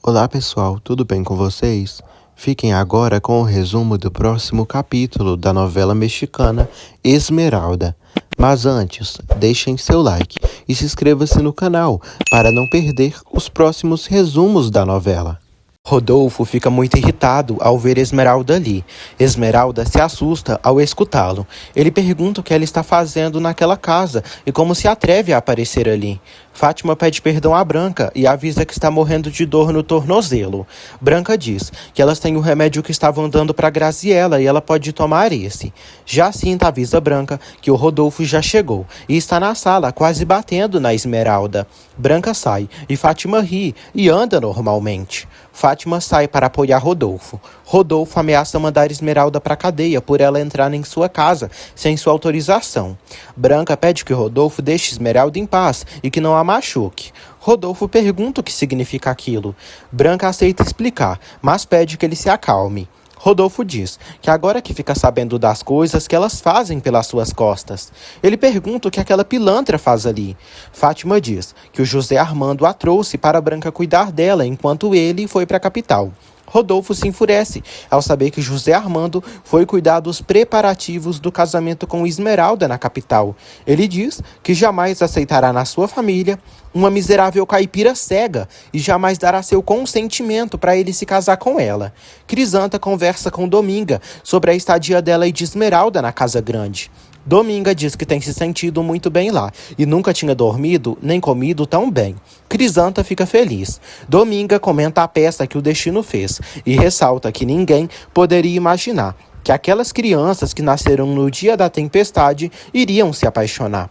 Olá pessoal, tudo bem com vocês? Fiquem agora com o resumo do próximo capítulo da novela mexicana Esmeralda. Mas antes, deixem seu like e se inscreva-se no canal para não perder os próximos resumos da novela. Rodolfo fica muito irritado ao ver Esmeralda ali. Esmeralda se assusta ao escutá-lo. Ele pergunta o que ela está fazendo naquela casa e como se atreve a aparecer ali. Fátima pede perdão a Branca e avisa que está morrendo de dor no tornozelo. Branca diz que elas têm o remédio que estavam dando para Graziella e ela pode tomar esse. Jacinta avisa Branca que o Rodolfo já chegou e está na sala quase batendo na Esmeralda. Branca sai e Fátima ri e anda normalmente. Fátima sai para apoiar Rodolfo. Rodolfo ameaça mandar Esmeralda para a cadeia por ela entrar em sua casa sem sua autorização. Branca pede que Rodolfo deixe Esmeralda em paz e que não a machuque. Rodolfo pergunta o que significa aquilo. Branca aceita explicar, mas pede que ele se acalme. Rodolfo diz que agora que fica sabendo das coisas que elas fazem pelas suas costas. Ele pergunta o que aquela pilantra faz ali. Fátima diz que o José Armando a trouxe para Branca cuidar dela enquanto ele foi para a capital. Rodolfo se enfurece ao saber que José Armando foi cuidar dos preparativos do casamento com Esmeralda na capital. Ele diz que jamais aceitará na sua família uma miserável caipira cega e jamais dará seu consentimento para ele se casar com ela. Crisanta conversa com Dominga sobre a estadia dela e de Esmeralda na Casa Grande. Dominga diz que tem se sentido muito bem lá e nunca tinha dormido nem comido tão bem. Crisanta fica feliz. Dominga comenta a peça que o destino fez e ressalta que ninguém poderia imaginar que aquelas crianças que nasceram no dia da tempestade iriam se apaixonar.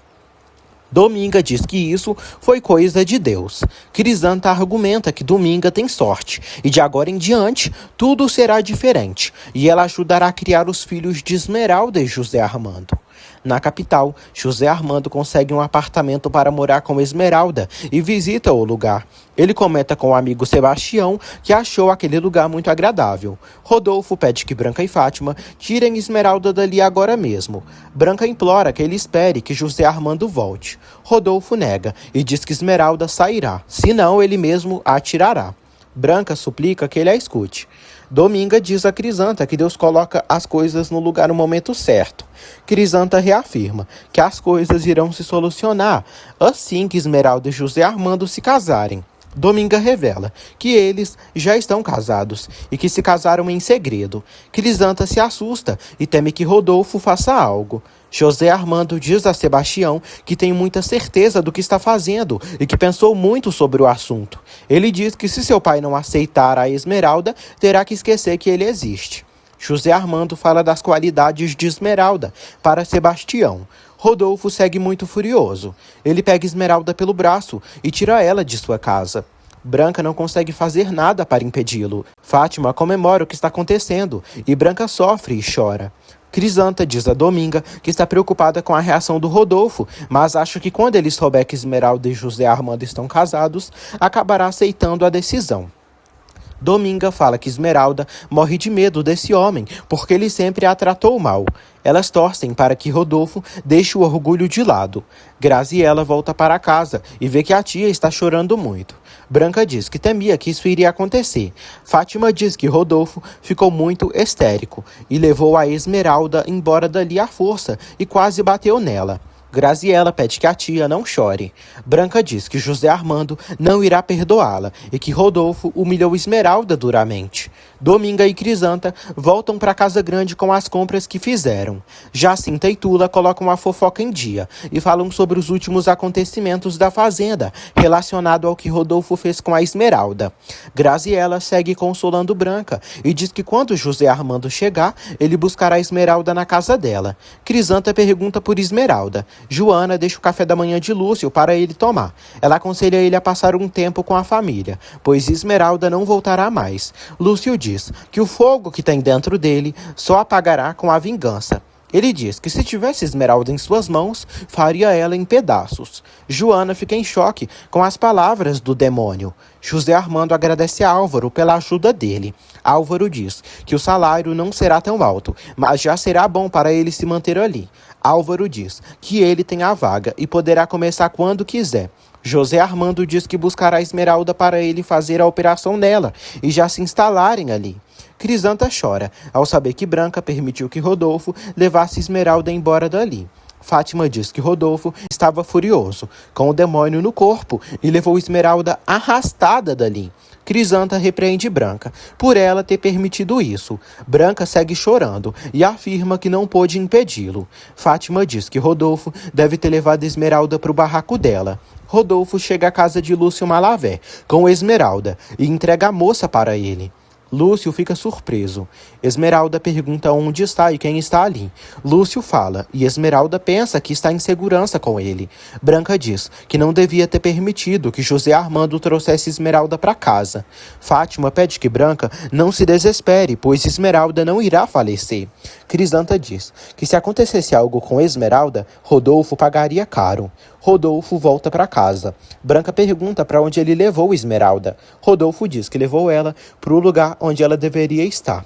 Dominga diz que isso foi coisa de Deus. Crisanta argumenta que Dominga tem sorte e de agora em diante tudo será diferente e ela ajudará a criar os filhos de Esmeralda e José Armando. Na capital, José Armando consegue um apartamento para morar com Esmeralda e visita o lugar. Ele comenta com o amigo Sebastião que achou aquele lugar muito agradável. Rodolfo pede que Branca e Fátima tirem Esmeralda dali agora mesmo. Branca implora que ele espere que José Armando volte. Rodolfo nega e diz que Esmeralda sairá, senão ele mesmo a tirará. Branca suplica que ele a escute. Dominga diz a Crisanta que Deus coloca as coisas no lugar no momento certo. Crisanta reafirma que as coisas irão se solucionar assim que Esmeralda e José Armando se casarem. Dominga revela que eles já estão casados e que se casaram em segredo. Crisanta se assusta e teme que Rodolfo faça algo. José Armando diz a Sebastião que tem muita certeza do que está fazendo e que pensou muito sobre o assunto. Ele diz que se seu pai não aceitar a Esmeralda, terá que esquecer que ele existe. José Armando fala das qualidades de Esmeralda para Sebastião. Rodolfo segue muito furioso. Ele pega Esmeralda pelo braço e tira ela de sua casa. Branca não consegue fazer nada para impedi-lo. Fátima comemora o que está acontecendo e Branca sofre e chora. Crisanta diz a Dominga que está preocupada com a reação do Rodolfo, mas acha que quando ele souber que Esmeralda e José Armando estão casados, acabará aceitando a decisão. Dominga fala que Esmeralda morre de medo desse homem, porque ele sempre a tratou mal. Elas torcem para que Rodolfo deixe o orgulho de lado. Graziella volta para casa e vê que a tia está chorando muito. Branca diz que temia que isso iria acontecer. Fátima diz que Rodolfo ficou muito histérico e levou a Esmeralda embora dali à força e quase bateu nela. Graziella pede que a tia não chore. Branca diz que José Armando não irá perdoá-la e que Rodolfo humilhou Esmeralda duramente. Dominga e Crisanta voltam para a Casa Grande com as compras que fizeram. Jacinta e Tula colocam a fofoca em dia e falam sobre os últimos acontecimentos da fazenda relacionado ao que Rodolfo fez com a Esmeralda. Graziella segue consolando Branca e diz que quando José Armando chegar, ele buscará a Esmeralda na casa dela. Crisanta pergunta por Esmeralda. Joana deixa o café da manhã de Lúcio para ele tomar. Ela aconselha ele a passar um tempo com a família, pois Esmeralda não voltará mais. Lúcio diz que o fogo que tem dentro dele só apagará com a vingança. Ele diz que se tivesse Esmeralda em suas mãos, faria ela em pedaços. Joana fica em choque com as palavras do demônio. José Armando agradece a Álvaro pela ajuda dele. Álvaro diz que o salário não será tão alto, mas já será bom para ele se manter ali. Álvaro diz que ele tem a vaga e poderá começar quando quiser. José Armando diz que buscará Esmeralda para ele fazer a operação nela e já se instalarem ali. Crisanta chora ao saber que Branca permitiu que Rodolfo levasse Esmeralda embora dali. Fátima diz que Rodolfo estava furioso, com o demônio no corpo, e levou Esmeralda arrastada dali. Crisanta repreende Branca por ela ter permitido isso. Branca segue chorando e afirma que não pôde impedi-lo. Fátima diz que Rodolfo deve ter levado Esmeralda para o barraco dela. Rodolfo chega à casa de Lúcio Malavé com Esmeralda e entrega a moça para ele. Lúcio fica surpreso. Esmeralda pergunta onde está e quem está ali. Lúcio fala e Esmeralda pensa que está em segurança com ele. Branca diz que não devia ter permitido que José Armando trouxesse Esmeralda para casa. Fátima pede que Branca não se desespere, pois Esmeralda não irá falecer. Crisanta diz que se acontecesse algo com Esmeralda, Rodolfo pagaria caro. Rodolfo volta para casa. Branca pergunta para onde ele levou Esmeralda. Rodolfo diz que levou ela para o lugar onde ela deveria estar.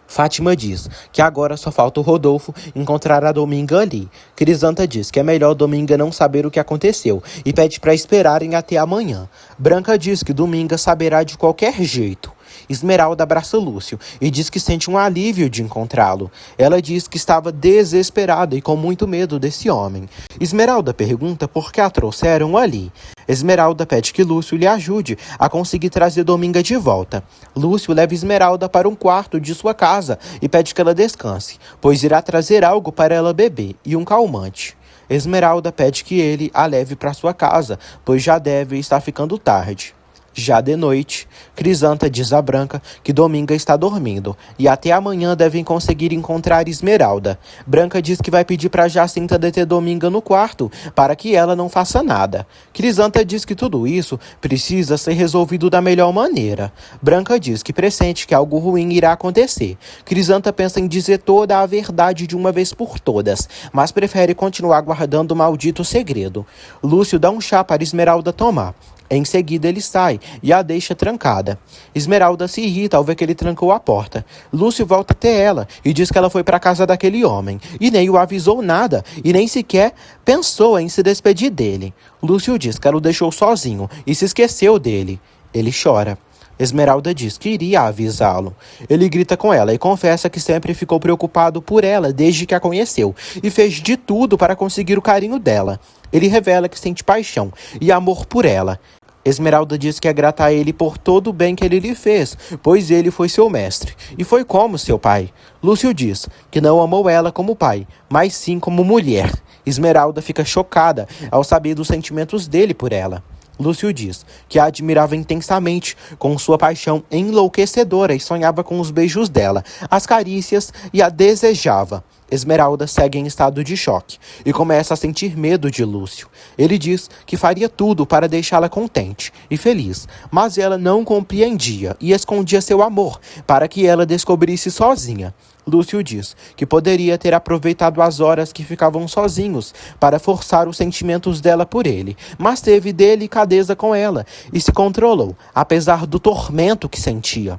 Fátima diz que agora só falta o Rodolfo encontrar a Dominga ali. Crisanta diz que é melhor Dominga não saber o que aconteceu e pede para esperarem até amanhã. Branca diz que Dominga saberá de qualquer jeito. Esmeralda abraça Lúcio e diz que sente um alívio de encontrá-lo. Ela diz que estava desesperada e com muito medo desse homem. Esmeralda pergunta por que a trouxeram ali. Esmeralda pede que Lúcio lhe ajude a conseguir trazer Dominga de volta. Lúcio leva Esmeralda para um quarto de sua casa e pede que ela descanse, pois irá trazer algo para ela beber e um calmante. Esmeralda pede que ele a leve para sua casa, pois já deve estar ficando tarde. Já de noite, Crisanta diz a Branca que Dominga está dormindo e até amanhã devem conseguir encontrar Esmeralda. Branca diz que vai pedir para Jacinta deter Dominga no quarto para que ela não faça nada. Crisanta diz que tudo isso precisa ser resolvido da melhor maneira. Branca diz que pressente que algo ruim irá acontecer. Crisanta pensa em dizer toda a verdade de uma vez por todas, mas prefere continuar guardando o maldito segredo. Lúcio dá um chá para Esmeralda tomar. Em seguida ele sai e a deixa trancada. Esmeralda se irrita ao ver que ele trancou a porta. Lúcio volta até ela e diz que ela foi para a casa daquele homem e nem o avisou nada e nem sequer pensou em se despedir dele. Lúcio diz que ela o deixou sozinho e se esqueceu dele. Ele chora. Esmeralda diz que iria avisá-lo. Ele grita com ela e confessa que sempre ficou preocupado por ela desde que a conheceu e fez de tudo para conseguir o carinho dela. Ele revela que sente paixão e amor por ela. Esmeralda diz que é grata a ele por todo o bem que ele lhe fez, pois ele foi seu mestre e foi como seu pai. Lúcio diz que não amou ela como pai, mas sim como mulher. Esmeralda fica chocada ao saber dos sentimentos dele por ela. Lúcio diz que a admirava intensamente, com sua paixão enlouquecedora e sonhava com os beijos dela, as carícias e a desejava. Esmeralda segue em estado de choque e começa a sentir medo de Lúcio. Ele diz que faria tudo para deixá-la contente e feliz, mas ela não compreendia e escondia seu amor para que ela descobrisse sozinha. Lúcio diz que poderia ter aproveitado as horas que ficavam sozinhos para forçar os sentimentos dela por ele, mas teve delicadeza com ela e se controlou, apesar do tormento que sentia.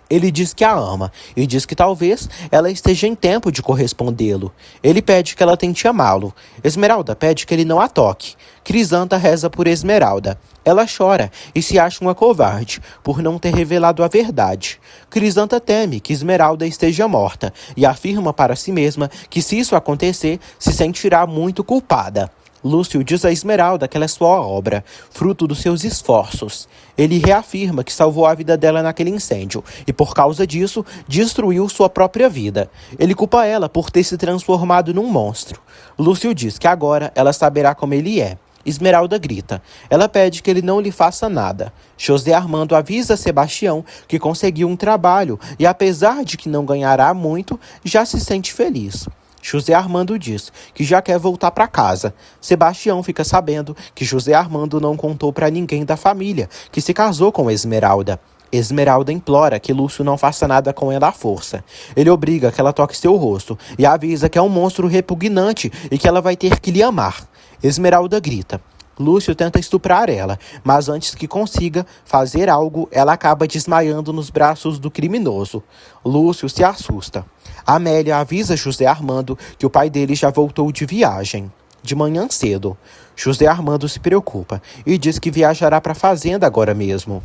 Ele diz que a ama e diz que talvez ela esteja em tempo de correspondê-lo. Ele pede que ela tente amá-lo. Esmeralda pede que ele não a toque. Crisanta reza por Esmeralda. Ela chora e se acha uma covarde por não ter revelado a verdade. Crisanta teme que Esmeralda esteja morta e afirma para si mesma que se isso acontecer, se sentirá muito culpada. Lúcio diz a Esmeralda que ela é sua obra, fruto dos seus esforços. Ele reafirma que salvou a vida dela naquele incêndio e, por causa disso, destruiu sua própria vida. Ele culpa ela por ter se transformado num monstro. Lúcio diz que agora ela saberá como ele é. Esmeralda grita. Ela pede que ele não lhe faça nada. José Armando avisa Sebastião que conseguiu um trabalho e, apesar de que não ganhará muito, já se sente feliz. José Armando diz que já quer voltar para casa. Sebastião fica sabendo que José Armando não contou para ninguém da família que se casou com Esmeralda. Esmeralda implora que Lúcio não faça nada com ela à força. Ele obriga que ela toque seu rosto e avisa que é um monstro repugnante e que ela vai ter que lhe amar. Esmeralda grita. Lúcio tenta estuprar ela, mas antes que consiga fazer algo, ela acaba desmaiando nos braços do criminoso. Lúcio se assusta. Amélia avisa José Armando que o pai dele já voltou de viagem, de manhã cedo. José Armando se preocupa e diz que viajará para a fazenda agora mesmo.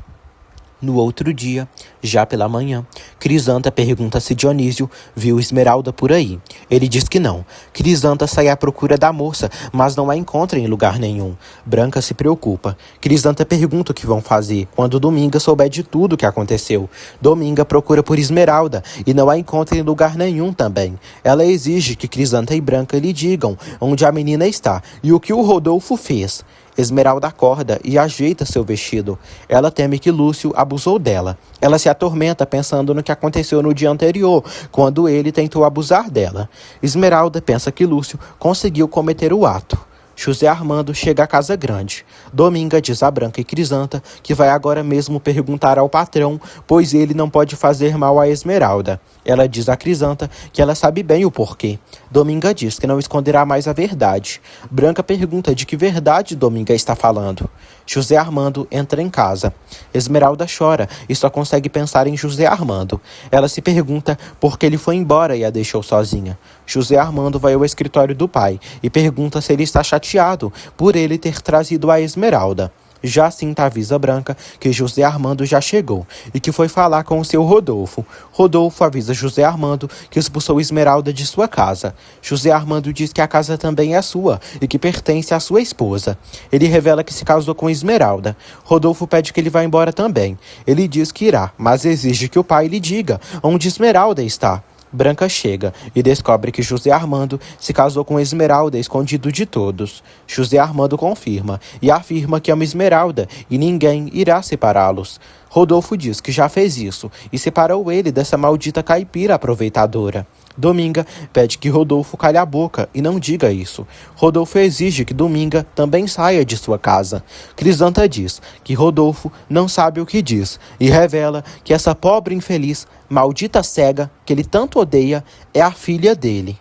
No outro dia, já pela manhã, Crisanta pergunta se Dionísio viu Esmeralda por aí. Ele diz que não. Crisanta sai à procura da moça, mas não a encontra em lugar nenhum. Branca se preocupa. Crisanta pergunta o que vão fazer quando Dominga souber de tudo o que aconteceu. Dominga procura por Esmeralda e não a encontra em lugar nenhum também. Ela exige que Crisanta e Branca lhe digam onde a menina está e o que o Rodolfo fez. Esmeralda acorda e ajeita seu vestido. Ela teme que Lúcio abusou dela. Ela se atormenta pensando no que aconteceu no dia anterior, quando ele tentou abusar dela. Esmeralda pensa que Lúcio conseguiu cometer o ato. José Armando chega à casa grande. Dominga diz a Branca e Crisanta que vai agora mesmo perguntar ao patrão, pois ele não pode fazer mal a Esmeralda. Ela diz a Crisanta que ela sabe bem o porquê. Dominga diz que não esconderá mais a verdade. Branca pergunta de que verdade Dominga está falando. José Armando entra em casa. Esmeralda chora e só consegue pensar em José Armando. Ela se pergunta por que ele foi embora e a deixou sozinha. José Armando vai ao escritório do pai e pergunta se ele está chateado por ele ter trazido a Esmeralda. Jacinta avisa Branca que José Armando já chegou e que foi falar com o seu Rodolfo. Rodolfo avisa José Armando que expulsou Esmeralda de sua casa. José Armando diz que a casa também é sua e que pertence à sua esposa. Ele revela que se casou com Esmeralda. Rodolfo pede que ele vá embora também. Ele diz que irá, mas exige que o pai lhe diga onde Esmeralda está. Branca chega e descobre que José Armando se casou com Esmeralda escondido de todos. José Armando confirma e afirma que ama Esmeralda e ninguém irá separá-los. Rodolfo diz que já fez isso e separou ele dessa maldita caipira aproveitadora. Dominga pede que Rodolfo cale a boca e não diga isso. Rodolfo exige que Dominga também saia de sua casa. Crisanta diz que Rodolfo não sabe o que diz e revela que essa pobre infeliz, maldita cega, que ele tanto odeia, é a filha dele.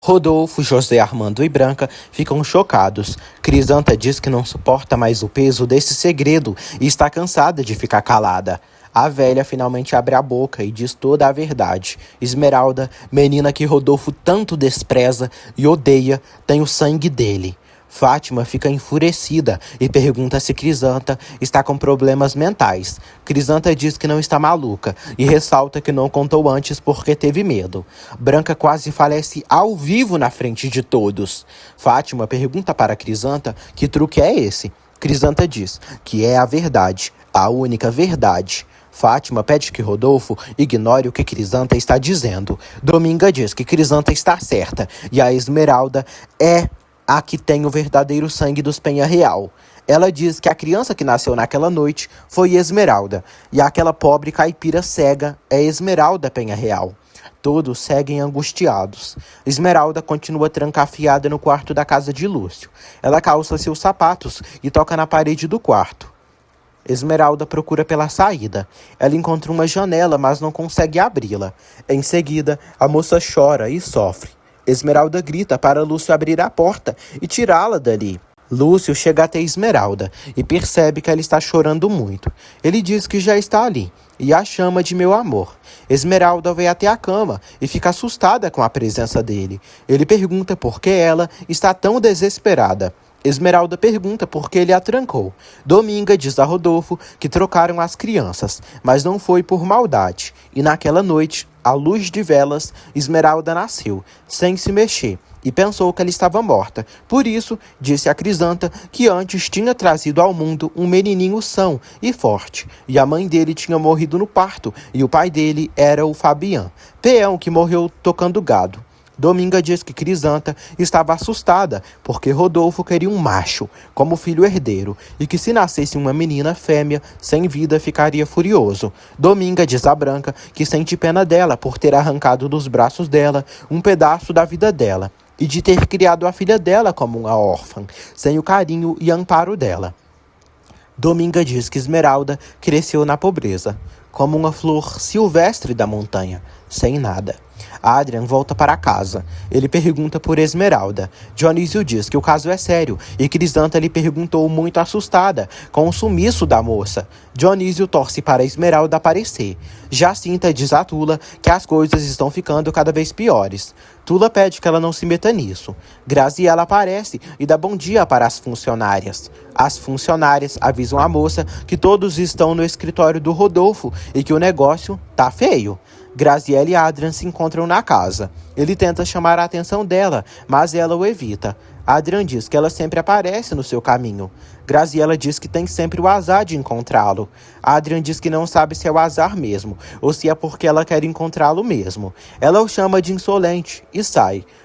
Rodolfo, José Armando e Branca ficam chocados. Crisanta diz que não suporta mais o peso desse segredo e está cansada de ficar calada. A velha finalmente abre a boca e diz toda a verdade. Esmeralda, menina que Rodolfo tanto despreza e odeia, tem o sangue dele. Fátima fica enfurecida e pergunta se Crisanta está com problemas mentais. Crisanta diz que não está maluca e ressalta que não contou antes porque teve medo. Branca quase falece ao vivo na frente de todos. Fátima pergunta para Crisanta que truque é esse. Crisanta diz que é a verdade, a única verdade. Fátima pede que Rodolfo ignore o que Crisanta está dizendo. Dominga diz que Crisanta está certa e a Esmeralda é a que tem o verdadeiro sangue dos Penha Real. Ela diz que a criança que nasceu naquela noite foi Esmeralda e aquela pobre caipira cega é Esmeralda Penha Real. Todos seguem angustiados. Esmeralda continua trancafiada no quarto da casa de Lúcio. Ela calça seus sapatos e toca na parede do quarto. Esmeralda procura pela saída. Ela encontra uma janela, mas não consegue abri-la. Em seguida, a moça chora e sofre. Esmeralda grita para Lúcio abrir a porta e tirá-la dali. Lúcio chega até Esmeralda e percebe que ela está chorando muito. Ele diz que já está ali e a chama de meu amor. Esmeralda vai até a cama e fica assustada com a presença dele. Ele pergunta por que ela está tão desesperada. Esmeralda pergunta por que ele a trancou. Dominga diz a Rodolfo que trocaram as crianças, mas não foi por maldade. E naquela noite, à luz de velas, Esmeralda nasceu, sem se mexer, e pensou que ela estava morta. Por isso, disse a Crisanta que antes tinha trazido ao mundo um menininho são e forte, e a mãe dele tinha morrido no parto, e o pai dele era o Fabian, peão que morreu tocando gado. Dominga diz que Crisanta estava assustada porque Rodolfo queria um macho como filho herdeiro e que se nascesse uma menina fêmea sem vida ficaria furioso. Dominga diz a Branca que sente pena dela por ter arrancado dos braços dela um pedaço da vida dela e de ter criado a filha dela como uma órfã, sem o carinho e amparo dela. Dominga diz que Esmeralda cresceu na pobreza, como uma flor silvestre da montanha, sem nada. Adrian volta para casa. Ele pergunta por Esmeralda. Dionísio diz que o caso é sério e Crisanta lhe perguntou muito assustada com o sumiço da moça. Dionísio torce para Esmeralda aparecer. Jacinta diz a Tula que as coisas estão ficando cada vez piores. Tula pede que ela não se meta nisso. Graziela aparece e dá bom dia para as funcionárias. As funcionárias avisam a moça que todos estão no escritório do Rodolfo e que o negócio tá feio. Graziela e Adrian se encontram na casa. Ele tenta chamar a atenção dela, mas ela o evita. Adrian diz que ela sempre aparece no seu caminho. Graziela diz que tem sempre o azar de encontrá-lo. Adrian diz que não sabe se é o azar mesmo, ou se é porque ela quer encontrá-lo mesmo. Ela o chama de insolente e sai.